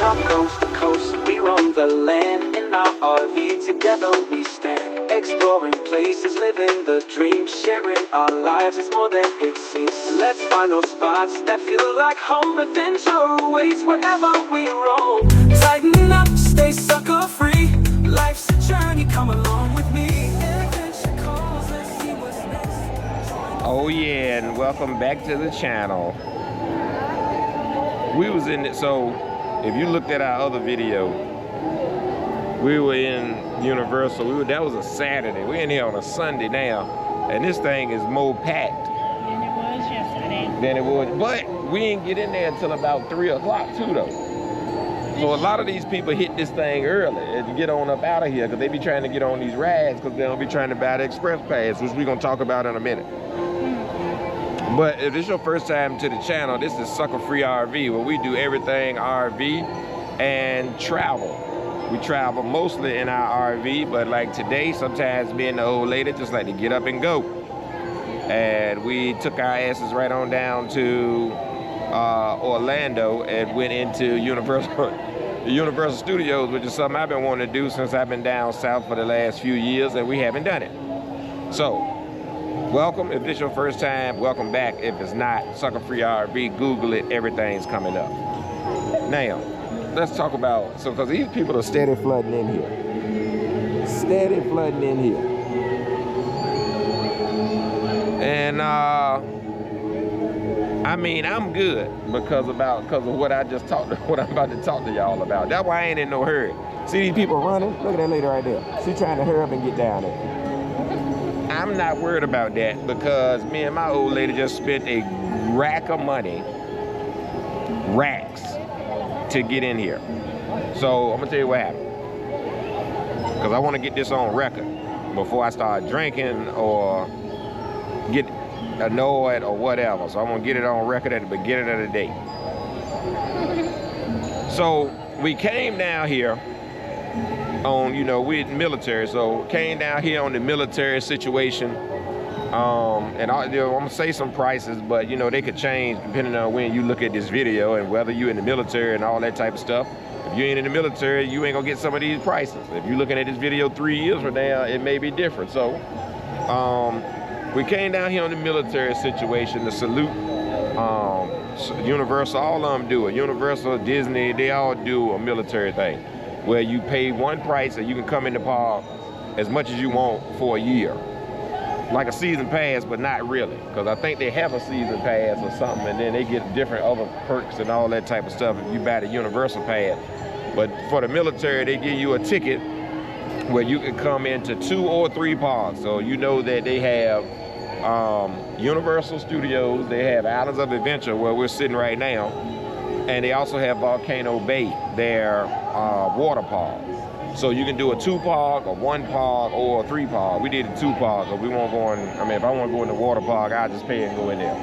top coast to coast, we roam the land. In our RV together we stand, exploring places, living the dream, sharing our lives is more than it seems. Let's find those spots that feel like home. Adventure awaits wherever we roam. Tighten up, stay sucker free. Life's a journey, come along with me. Adventure calls, let's see what's next. Oh yeah, and welcome back to the channel. We was in it, so if you looked at our other video, we were in Universal. That was a Saturday. We're in here on a Sunday now, and this thing is more packed than it was yesterday. than it was. But we didn't get in there until about 3 o'clock too, though. So a lot of these people hit this thing early and get on up out of here because they be trying to get on these rides because they don't be trying to buy the express pass, which we're gonna talk about in a minute. But if this is your first time to the channel, this is Suckafree RV, where we do everything RV and travel. We travel mostly in our RV, but like today, sometimes me and the old lady just like to get up and go. And we took our asses right on down to Orlando and went into Universal Studios, which is something I've been wanting to do since I've been down south for the last few years, and we haven't done it. So, welcome. If this is your first time, welcome back. If it's not, Suckafree RV, Google it, everything's coming up. Now, let's talk about, because these people are steady flooding in here. Steady flooding in here. And, I mean, I'm good because of what I just talked, what I'm about to talk to y'all about. That's why I ain't in no hurry. See these people running? Look at that lady right there. She's trying to hurry up and get down there. I'm not worried about that because me and my old lady just spent a rack of money, racks, to get in here. So I'm gonna tell you what happened. Because I want to get this on record before I start drinking or get annoyed or whatever. So I'm gonna get it on record at the beginning of the day. So we came down here on, you know, we're military, so came down here on the military situation. And I'm gonna say some prices, but you know, they could change depending on when you look at this video and whether you're in the military and all that type of stuff. If you ain't in the military, you ain't gonna get some of these prices. If you're looking at this video 3 years from now, it may be different. So we came down here on the military situation to salute Universal. All of them do it. Universal, Disney, they all do a military thing where you pay one price and you can come in the park as much as you want for a year. Like a season pass, but not really. Because I think they have a season pass or something, and then they get different other perks and all that type of stuff if you buy the Universal pass. But for the military, they give you a ticket where you can come into 2 or 3 parks. So you know that they have Universal Studios, they have Islands of Adventure where we're sitting right now, and they also have Volcano Bay, their water park. So you can do a 2 park, a 1 park, or a 3 park. We did a 2 park, but we won't go in. I mean, if I want to go in the water park, I'll just pay and go in there.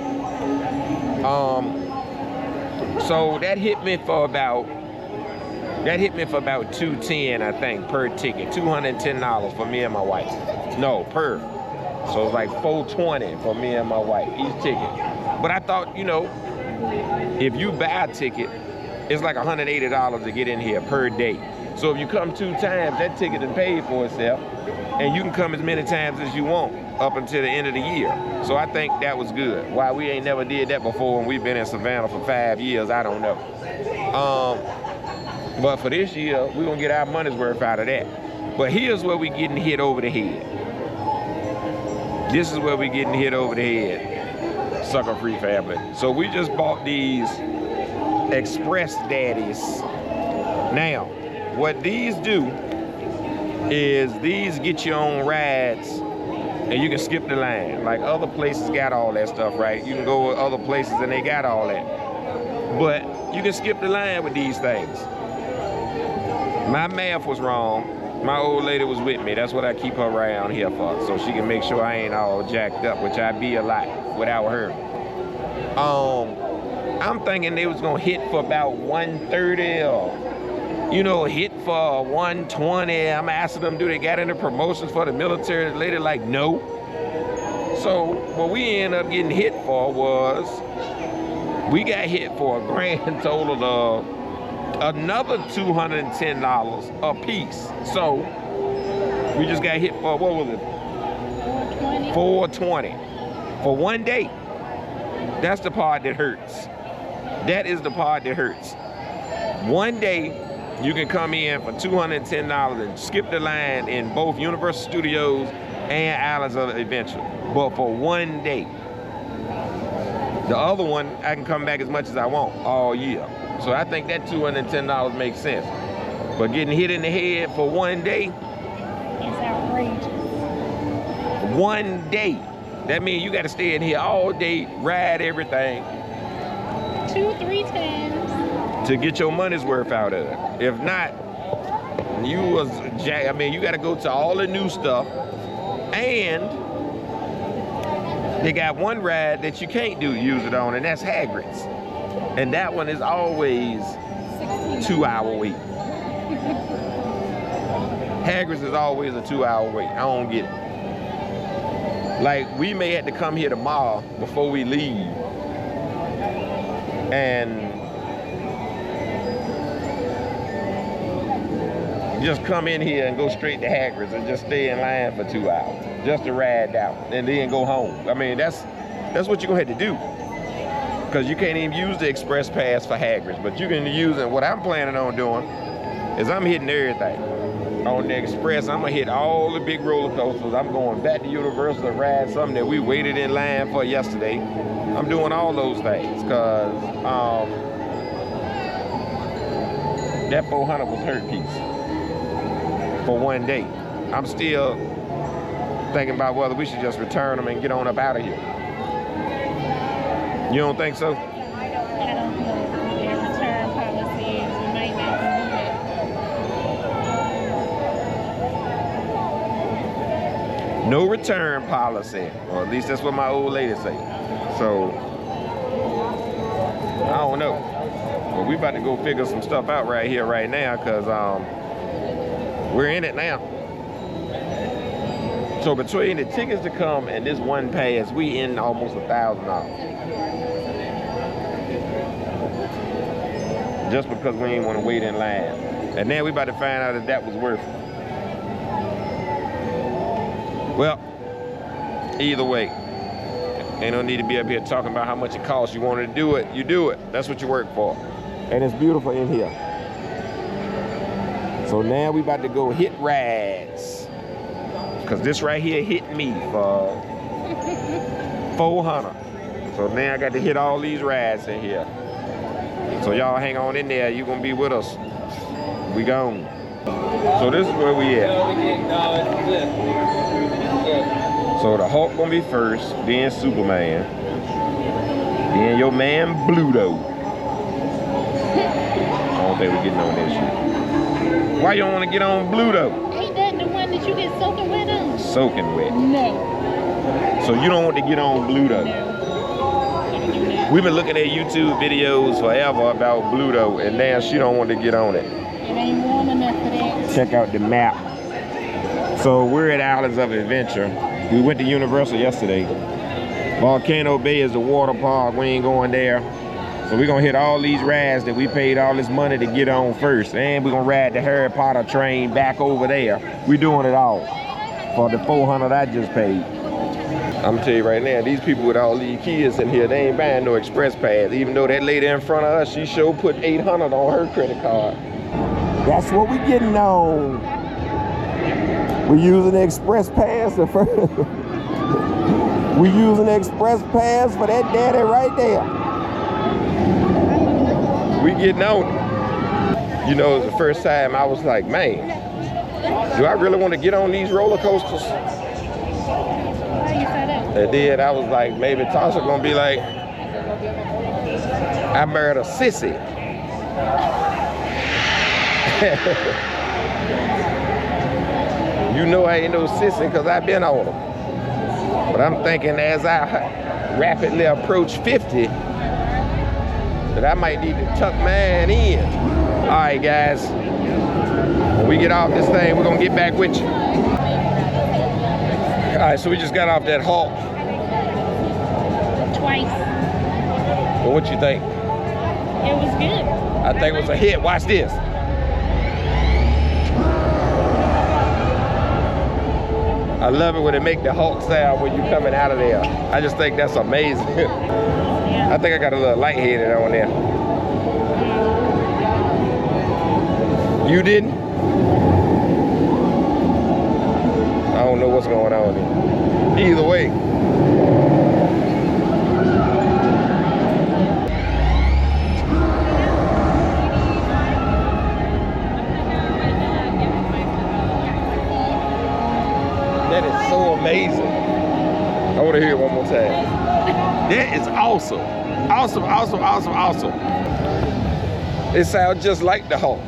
So that hit me for about $210, I think, per ticket. $210 for me and my wife. No, per. So it's like $420 for me and my wife, each ticket. But I thought, you know, if you buy a ticket, it's like $180 to get in here per day. So if you come 2 times, that ticket is paid for itself, and you can come as many times as you want up until the end of the year. So I think that was good. Why we ain't never did that before and we've been in Savannah for 5 years, I don't know. But for this year, we're gonna get our money's worth out of that. But here's where we getting hit over the head. This is where we getting hit over the head, Suckafree family. So we just bought these Express Daddies. Now, what these do is these get you on rides and you can skip the line. Like other places got all that stuff, right? You can go to other places and they got all that. But you can skip the line with these things. My math was wrong. My old lady was with me. That's what I keep her around here for, so she can make sure I ain't all jacked up, which I be a lot without her. I'm thinking they was gonna hit for about 130 or, you know, hit for 120. I'm asking them, do they got any promotions for the military? The lady like, no. So what we ended up getting hit for was, we got hit for a grand total of another $210 a piece. So we just got hit for, what was it? 420 for one day. That's the part that hurts. That is the part that hurts. One day you can come in for $210 and skip the line in both Universal Studios and Islands of Adventure, but for one day. The other one, I can come back as much as I want all year. So I think that $210 makes sense. But getting hit in the head for one day, It's outrageous. one day, that means you got to stay in here all day, ride everything 2-3 times. to get your money's worth out of it. If not, you got to go to all the new stuff, and they got one ride that you can't use it on, and that's Hagrid's. And that one is always 2-hour wait. Hagrid's is always a 2-hour wait. I don't get it. Like, we may have to come here tomorrow before we leave and just come in here and go straight to Hagrid's and just stay in line for 2 hours just to ride out and then go home. I mean, that's what you're gonna have to do, because you can't even use the express pass for Hagrid's, but you can use it. What I'm planning on doing is I'm hitting everything on the express. I'm gonna hit all the big roller coasters. I'm going back to Universal to ride something that we waited in line for yesterday. I'm doing all those things because that 400 was hurt piece for one day. I'm still thinking about whether we should just return them and get on up out of here. You don't think so? I don't know what their return policy is. We might not do it. No return policy, or at least that's what my old lady say. So I don't know, but we about to go figure some stuff out right here, right now, because we're in it now. So between the tickets to come and this one pass, we in almost $1,000. Just because we ain't want to wait in line. And then we about to find out if that was worth it. Well, either way, ain't no need to be up here talking about how much it costs. You want to do it, you do it. That's what you work for. And it's beautiful in here. So now we about to go hit rides. Cause this right here hit me for 400. So now I got to hit all these rides in here. So y'all hang on in there. You gonna be with us. We gone. So this is where we at. So the Hulk gonna be first, then Superman, then your man Bluto. I don't think we're getting on this shit. Why you don't want to get on Bluto? Ain't that the one that you get soaking wet on? Soaking wet. No. So you don't want to get on Bluto. No. We've been looking at YouTube videos forever about Bluto, and now she don't want to get on it. It ain't warm enough for that. Check out the map. So we're at Islands of Adventure. We went to Universal yesterday. Volcano Bay is the water park. We ain't going there. So we're gonna hit all these rides that we paid all this money to get on first. And we're gonna ride the Harry Potter train back over there. We doing it all for the 400 I just paid. I'm tell you right now, these people with all these kids in here, they ain't buying no express pass. Even though that lady in front of us, she sure put 800 on her credit card. That's what we getting on. We using the express pass we using the express pass for that daddy right there. We getting on it. You know, it was the first time I was like, man, do I really want to get on these roller coasters? And then I was like, maybe Tasha gonna be like, I married a sissy. You know I ain't no sissy because I've been on them. But I'm thinking as I rapidly approach 50, that I might need to tuck mine in. All right, guys. When we get off this thing, we're gonna get back with you. All right, so we just got off that Hulk. Twice. Well, what you think? It was good. I think it was a hit. Watch this. I love it when they make the Hulk sound when you're coming out of there. I just think that's amazing. Yeah. I think I got a little lightheaded on there. You didn't? I don't know what's going on here. Either way. That is so amazing. I want to hear it one more time. That is awesome. Awesome, awesome, awesome, awesome. It sounds just like the Hulk.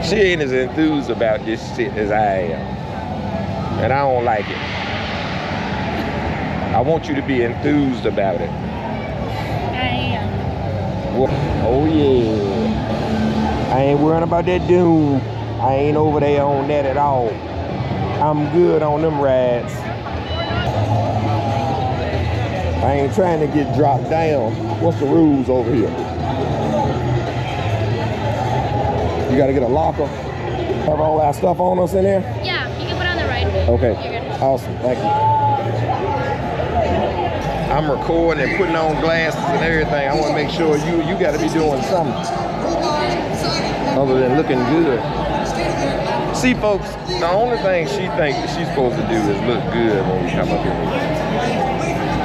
She ain't as enthused about this shit as I am. And I don't like it. I want you to be enthused about it. I am. Oh yeah. I ain't worrying about that doom. I ain't over there on that at all. I'm good on them rides. I ain't trying to get dropped down. What's the rules over here? You gotta get a locker. Have all that stuff on us in there? Yeah, you can put on the right. Okay, You're good. awesome, thank you. I'm recording and putting on glasses and everything. I want to make sure you got to be doing something other than looking good. See, folks, the only thing she thinks that she's supposed to do is look good when we come up here.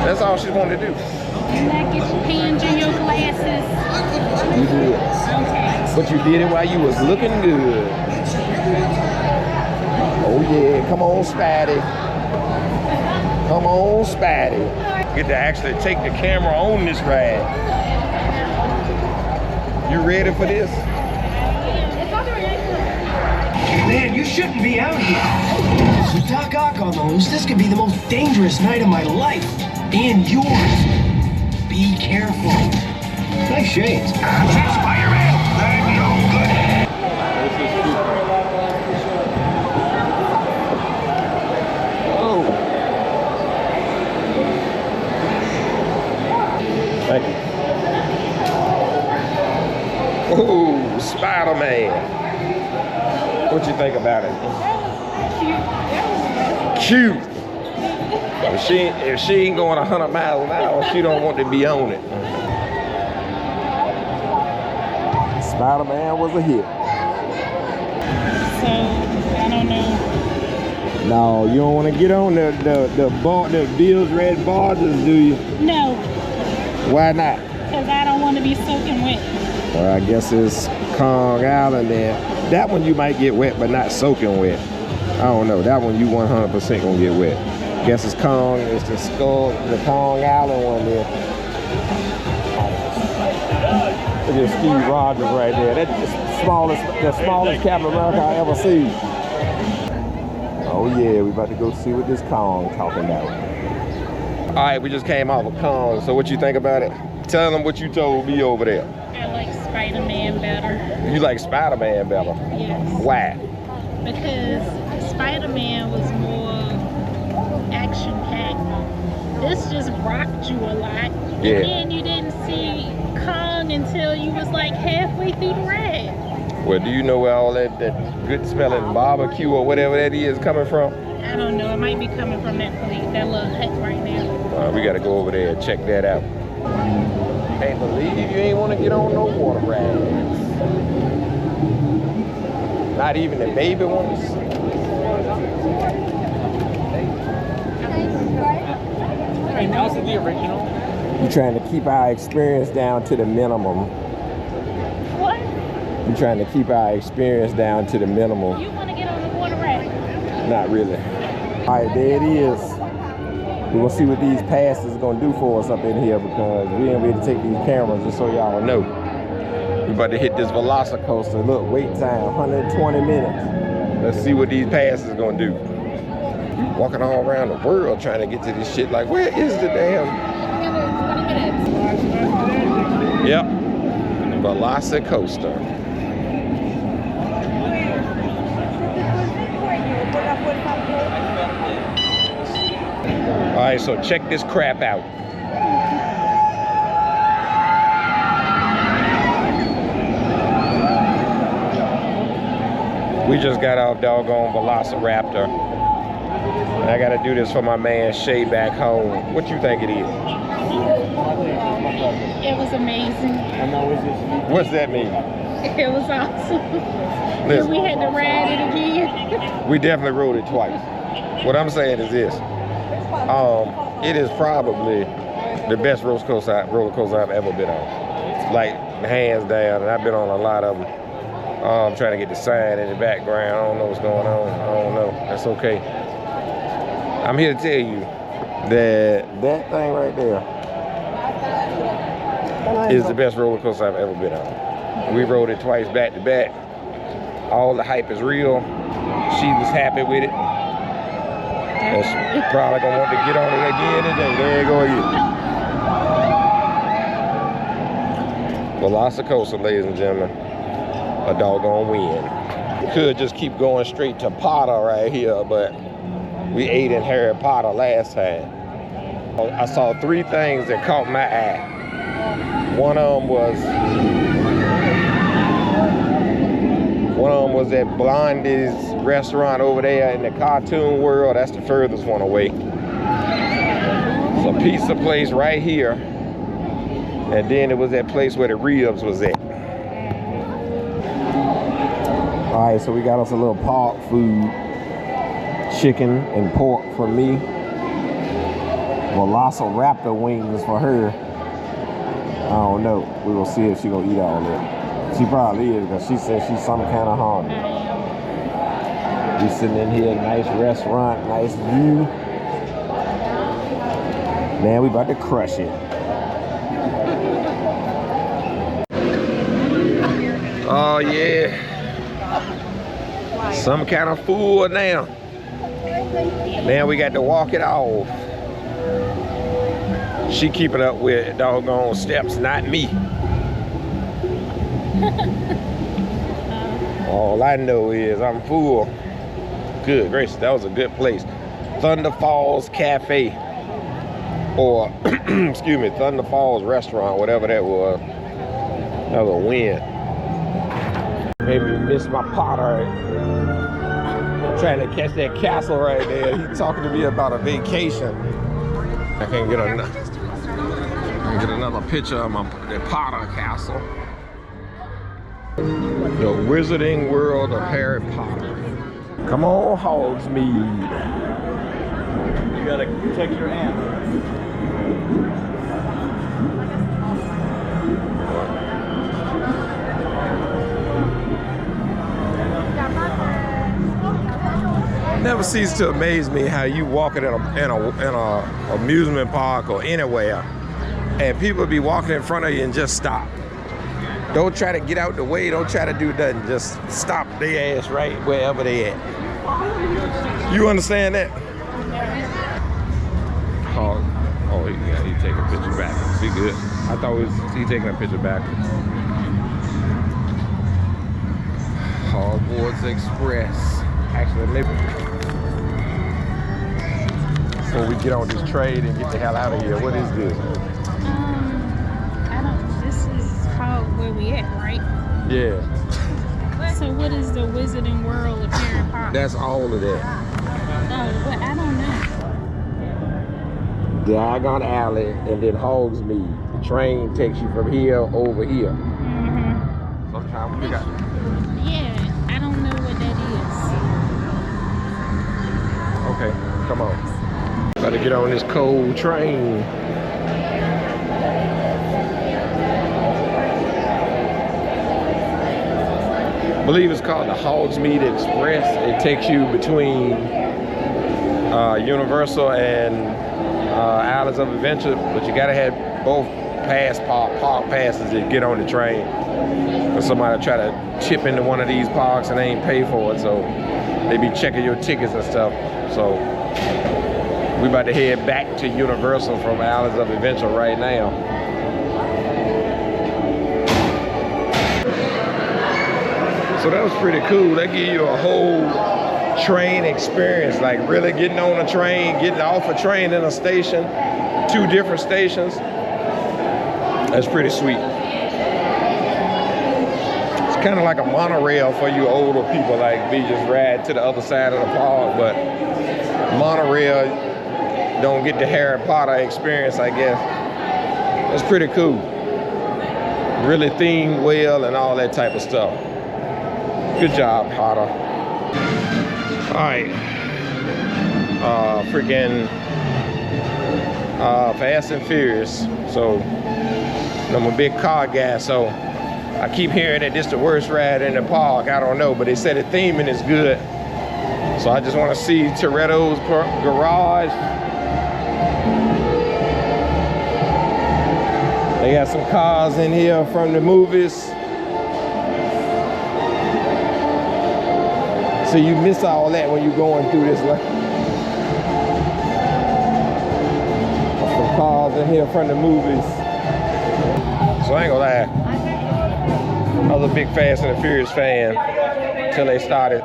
That's all she wanted to do. Not get your hands in your glasses. You did. Okay. But you did it while you was looking good. Oh yeah, come on, Spidey. Come on, Spidey. Get to actually take the camera on this ride. You ready for this? Man, you shouldn't be out here. With Doc Ock on the loose, this could be the most dangerous night of my life. And yours. Be careful. Nice shades. Spiderman! I'm no good. This is super. Oh. Thank you. Oh, Spider-Man. What you think about it? Cute. If she ain't going 100 miles an hour, she don't want to be on it. Spider-Man was a hit. So, I don't know. No, you don't want to get on the Bill's Red Barges, do you? No, Why not? because I don't want to be soaking wet. Well, I guess it's Kong Island there. That one you might get wet, but not soaking wet. I don't know. That one you 100% gonna get wet. Guess it's Kong. It's the Kong Island one there. Look at Steve Rogers right there. That's the smallest Captain America I ever seen. Oh yeah, we about to go see what this Kong talking about. All right, we just came off of Kong. So what you think about it? Tell them what you told me over there. I like Spider-Man better. You like Spider-Man better? Yes. Why? Because Spider-Man was more action-packed. This just rocked you a lot. Yeah. And then you didn't see Kong until you was like halfway through the ride. Well, do you know where all that good smelling barbecue or whatever that is coming from? I don't know. It might be coming from that place, that little hut right now. We got to go over there and check that out. Can't believe you ain't want to get on no water rides. Not even the baby ones. Right, now is the original. You're trying to keep our experience down to the minimum. What? You're trying to keep our experience down to the minimum. You want to get on the water ride? Not really. All right, there it is. We're gonna see what these passes are gonna do for us up in here because we ain't ready to take these cameras just so y'all know. We about to hit this Velocicoaster. Look, wait time, 120 minutes. Let's see what these passes are gonna do. Walking all around the world trying to get to this shit. Like, where is the damn? Another 20 minutes. Yep, Velocicoaster. All right, so check this crap out. We just got off doggone Velociraptor. And I gotta do this for my man Shay back home. What you think it is? It was amazing. What's that mean? It was awesome. Listen, We had to ride it again. we definitely rode it twice. What I'm saying is this. It is probably the best roller coaster I've ever been on. Like, hands down, and I've been on a lot of them. I'm trying to get the sign in the background. I don't know what's going on. I don't know. That's okay. I'm here to tell you that that thing right there is the best roller coaster I've ever been on. We rode it twice back to back. All the hype is real. She was happy with it. And she's probably gonna want to get on it again today. There you go again. Velocicoaster, ladies and gentlemen. A doggone win. Could just keep going straight to Potter right here, but we ate in Harry Potter last time. I saw three things that caught my eye. One of them was that Blondie's restaurant over there in the cartoon world. That's the furthest one away. It's a pizza place right here. And then it was that place where the ribs was at. All right, so we got us a little park food. Chicken and pork for me. Velociraptor wings for her. I don't know. We will see if she gonna eat all that. She probably is, because she said she's some kind of hungry. We sitting in here, nice restaurant, nice view. Man, we about to crush it. Oh yeah. Some kind of food now. Man, we got to walk it off. She keeping up with doggone steps, not me. All I know is I'm full. Good gracious, that was a good place. Thunder Falls Cafe. Or, excuse me, Thunder Falls Restaurant, whatever that was. That was a win. Maybe miss my Potter. Trying to catch that castle right there. He's talking to me about a vacation. I can't get another picture of the Potter castle. The Wizarding World of Harry Potter. Come on, Hogsmeade. You gotta protect your hand. Never ceases to amaze me how you walking in a amusement park or anywhere, and people be walking in front of you and just stop. Don't try to get out the way. Don't try to do nothing. Just stop their ass right wherever they at. You understand that? Oh, he taking a picture backwards. He good. I thought he taking a picture backwards. Hogwarts Express. Actually, maybe before we get on this trade and get the hell out of here, what is this? This is where we at, right? Yeah. So what is the Wizarding World of Harry Potter? That's all of that. But I don't know. Diagon Alley and then Hogsmeade. The train takes you from here over here. Mm-hmm. Sometimes we got. Yeah, I don't know what that is. Okay, come on. Got to get on this cold train. I believe it's called the Hogsmeade Express. It takes you between Universal and Islands of Adventure, but you gotta have both park passes to get on the train. Cause somebody try to chip into one of these parks and they ain't pay for it, so they be checking your tickets and stuff. So we about to head back to Universal from Islands of Adventure right now. So that was pretty cool. They give you a whole train experience, like really getting on a train, getting off a train in a station, 2 different stations. That's pretty sweet. It's kind of like a monorail for you older people like me, just ride to the other side of the park, but monorail don't get the Harry Potter experience, I guess. It's pretty cool. Really themed well and all that type of stuff. Good job, Potter. All right. Freaking Fast and Furious. So I'm a big car guy, so I keep hearing that this is the worst ride in the park. I don't know, but they said the theming is good. So I just want to see Toretto's garage. They got some cars in here from the movies. So you miss all that when you're going through this. Some cars in here from the movies. So I ain't gonna lie, I was a big Fast and the Furious fan until they started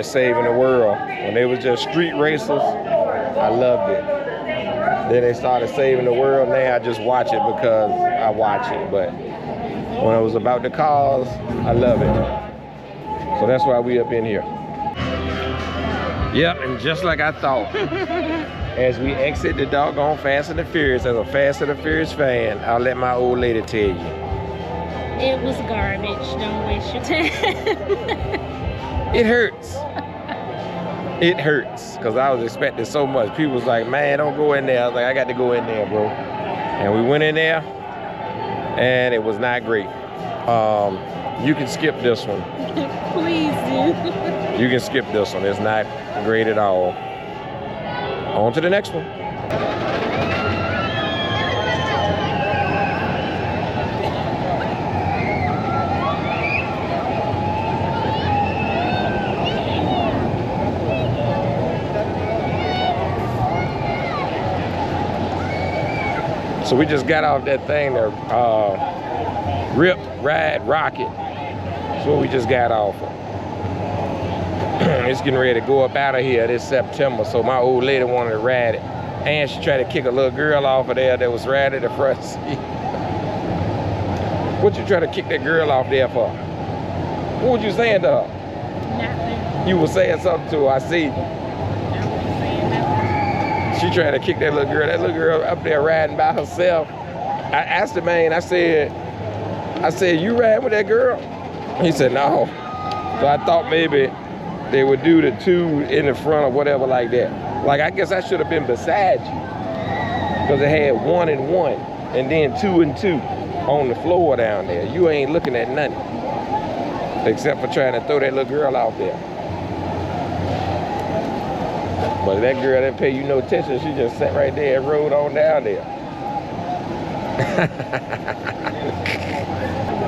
saving the world. When they was just street racers, I loved it. Then they started saving the world. Now I just watch it because I watch it. But when it was about the cars, I love it. So that's why we up in here. Yep, and just like I thought, as we exit the doggone Fast and the Furious, as a Fast and the Furious fan, I'll let my old lady tell you. It was garbage. Don't waste your time. It hurts. It hurts, because I was expecting so much. People was like, man, don't go in there. I was like, I got to go in there, bro. And we went in there, and it was not great. You can skip this one. Please do. You can skip this one. It's not great at all. On to the next one. So we just got off that thing, the Rip Ride Rocket. That's what we just got off of. It's getting ready to go up out of here this September. So my old lady wanted to ride it. And she tried to kick a little girl off of there that was riding the front seat. What you trying to kick that girl off there for? What was you saying to her? Nothing. You were saying something to her, I see. She tried to kick that little girl. That little girl up there riding by herself. I asked the man, I said, you riding with that girl? He said, no. So I thought maybe they would do the 2 in the front or whatever like that. Like, I guess I should have been beside you. Because it had 1 and 1, and then 2 and 2 on the floor down there. You ain't looking at nothing. Except for trying to throw that little girl out there. But that girl didn't pay you no attention. She just sat right there and rode on down there.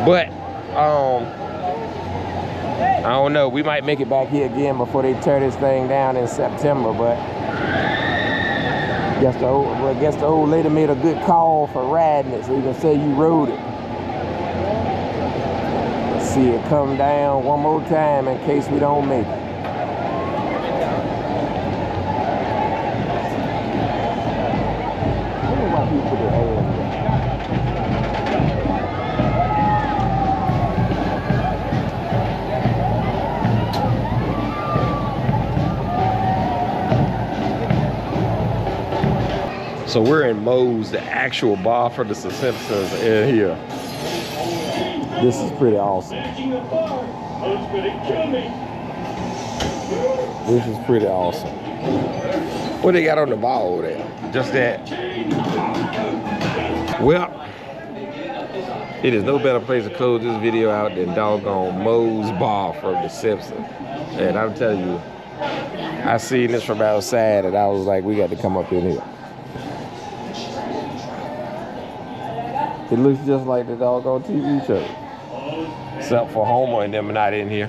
But, I don't know. We might make it back here again before they tear this thing down in September. But I guess the old lady made a good call for riding it, so you can say you rode it. Let's see it come down one more time in case we don't make it. So we're in Moe's, the actual bar for the Simpsons in here. This is pretty awesome. This is pretty awesome. What they got on the bar over there? Just that. Well, it is no better place to close this video out than doggone Moe's bar from the Simpsons. And I'm telling you, I seen this from outside and I was like, we got to come up in here. It looks just like the doggone TV show. Except for Homer and them are not in here.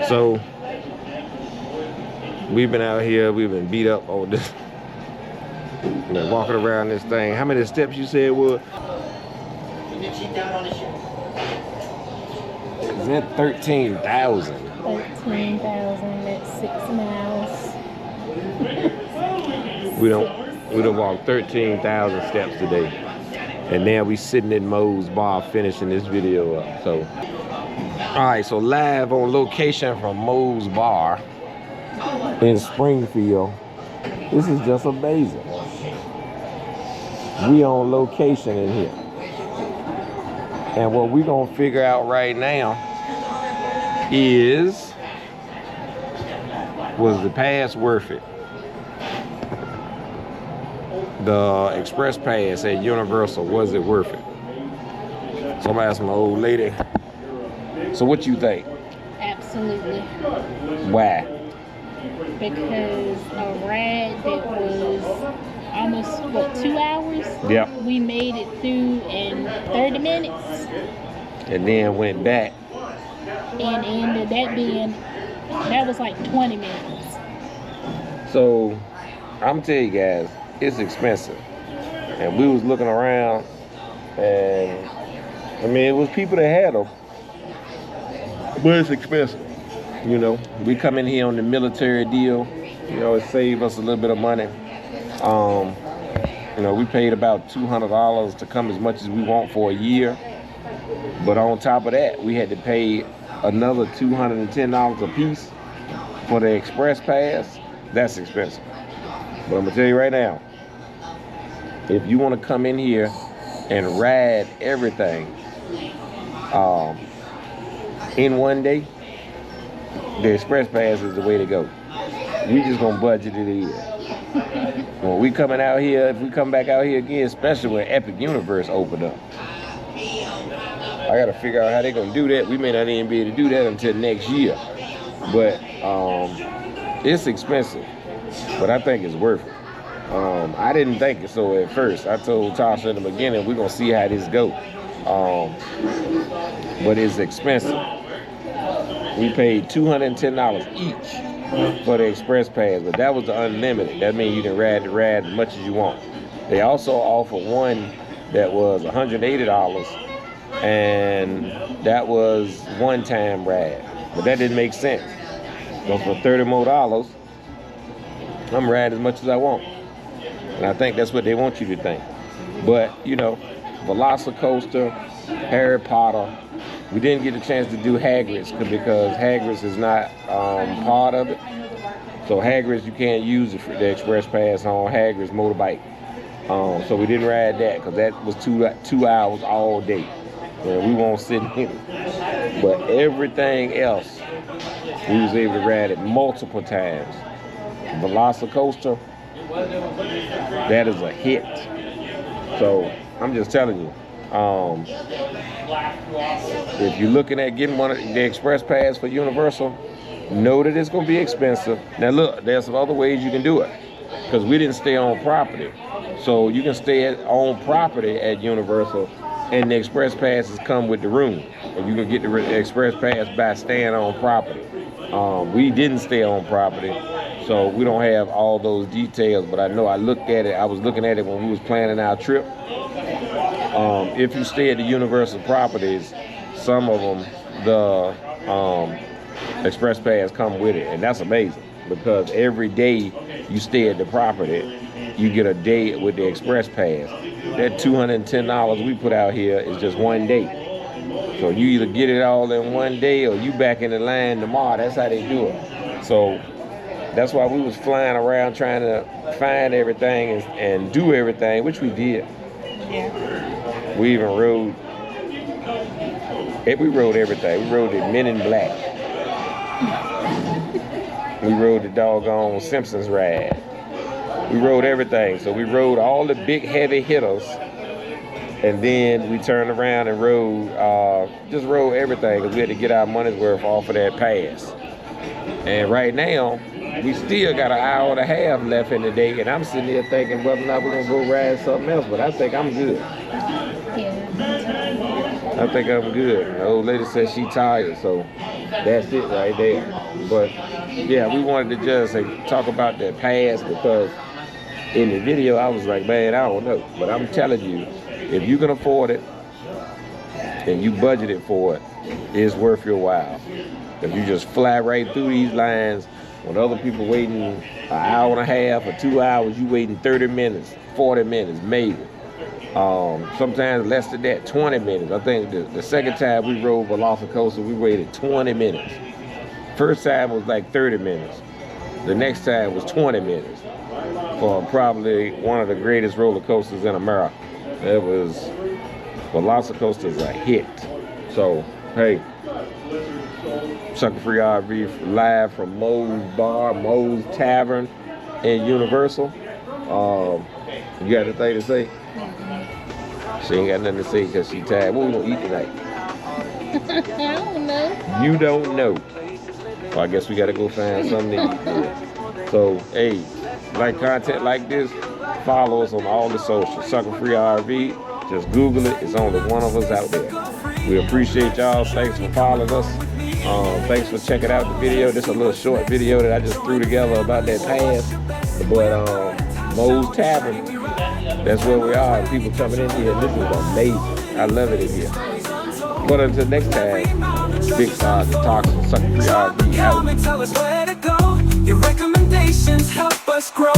So, we've been out here, we've been beat up on this. Been walking around this thing. How many steps you said it was? Is that 13,000? 13,000, that's 6 miles. We don't walk 13,000 steps today. And now we sitting in Moe's bar finishing this video up. So, all right, so live on location from Moe's bar in Springfield. This is just amazing. We on location in here. And what we gonna figure out right now is, was the pass worth it? The express pass at Universal, was it worth it? So I'm asking my old lady, so what you think? Absolutely. Why? Because a ride that was almost, what, 2 hours? Yep. We made it through in 30 minutes. And then went back. And ended that being, that was like 20 minutes. So I'm tell you guys, it's expensive. And we was looking around, and I mean, it was people that had them, but it's expensive. You know, we come in here on the military deal. You know, it saved us a little bit of money. You know, we paid about $200 to come as much as we want for a year. But on top of that, we had to pay another $210 a piece for the express pass. That's expensive. But I'm gonna tell you right now, if you want to come in here and ride everything in one day, the express pass is the way to go. We just gonna budget it in. When we coming out here, if we come back out here again, especially when Epic Universe opened up, I gotta figure out how they gonna do that. We may not even be able to do that until next year. But it's expensive, but I think it's worth it. I didn't think so at first. I told Tasha in the beginning, we're gonna see how this go. But it's expensive. We paid $210 each for the express pass, but that was the unlimited. That means you can ride as much as you want. They also offer one that was $180, and that was one-time ride. But that didn't make sense. So for $30 more, I'm riding as much as I want. And I think that's what they want you to think. But, you know, Velocicoaster, Harry Potter, we didn't get a chance to do Hagrid's because Hagrid's is not part of it. So Hagrid's, you can't use the express pass on Hagrid's motorbike. So we didn't ride that because that was two hours all day. And we won't sit in it. But everything else, we was able to ride it multiple times. Velocicoaster, that is a hit. So I'm just telling you, if you're looking at getting one of the express pass for Universal, know that it's gonna be expensive. Now look, there's some other ways you can do it, because we didn't stay on property. So you can stay on property at Universal, and the express passes come with the room. And you can get the express pass by staying on property. We didn't stay on property, so we don't have all those details, but I know I looked at it. I was looking at it when we was planning our trip. If you stay at the Universal properties, some of them, the express pass come with it, and that's amazing, because every day you stay at the property, you get a day with the express pass. That $210 we put out here is just one day. So you either get it all in one day or you back in the line tomorrow. That's how they do it. So that's why we was flying around trying to find everything and do everything, which we did. Yeah. We even rode everything. We rode the Men in Black. We rode the doggone Simpsons ride. We rode everything. So we rode all the big heavy hitters, and then we turned around and just rode everything, because we had to get our money's worth off of that pass. And right now, we still got an hour and a half left in the day, and I'm sitting here thinking whether or not we're gonna go ride something else, but I think I'm good. Yeah. I think I'm good. The old lady said she tired, so that's it right there. But yeah, we wanted to just talk about that pass, because in the video I was like, man, I don't know. But I'm telling you, if you can afford it and you budgeted for it, it's worth your while. If you just fly right through these lines, when other people waiting an hour and a half or 2 hours, you waiting 30 minutes, 40 minutes, maybe. Sometimes less than that, 20 minutes. I think the second time we rode Velocicoaster, we waited 20 minutes. First time was like 30 minutes. The next time was 20 minutes for probably one of the greatest roller coasters in America. It was, Velocicoaster's a hit. So, hey, Suckafree RV live from Moe's Bar, Moe's Tavern in Universal. You got anything to say? She ain't got nothing to say because she tired. What we gonna eat tonight? I don't know. You don't know. Well, I guess we gotta go find something to eat then. So, hey, like content like this, follow us on all the socials. Suckafree RV. Just Google it. It's only one of us out there. We appreciate y'all. Thanks for following us. Thanks for checking out the video. This is a little short video that I just threw together about that pass. But Moe's Tavern, that's where we are. People coming in here. This is amazing. I love it in here. But until next time, big stars and talks and Suckafree RV out. Tell us where to go. Your recommendations help us grow.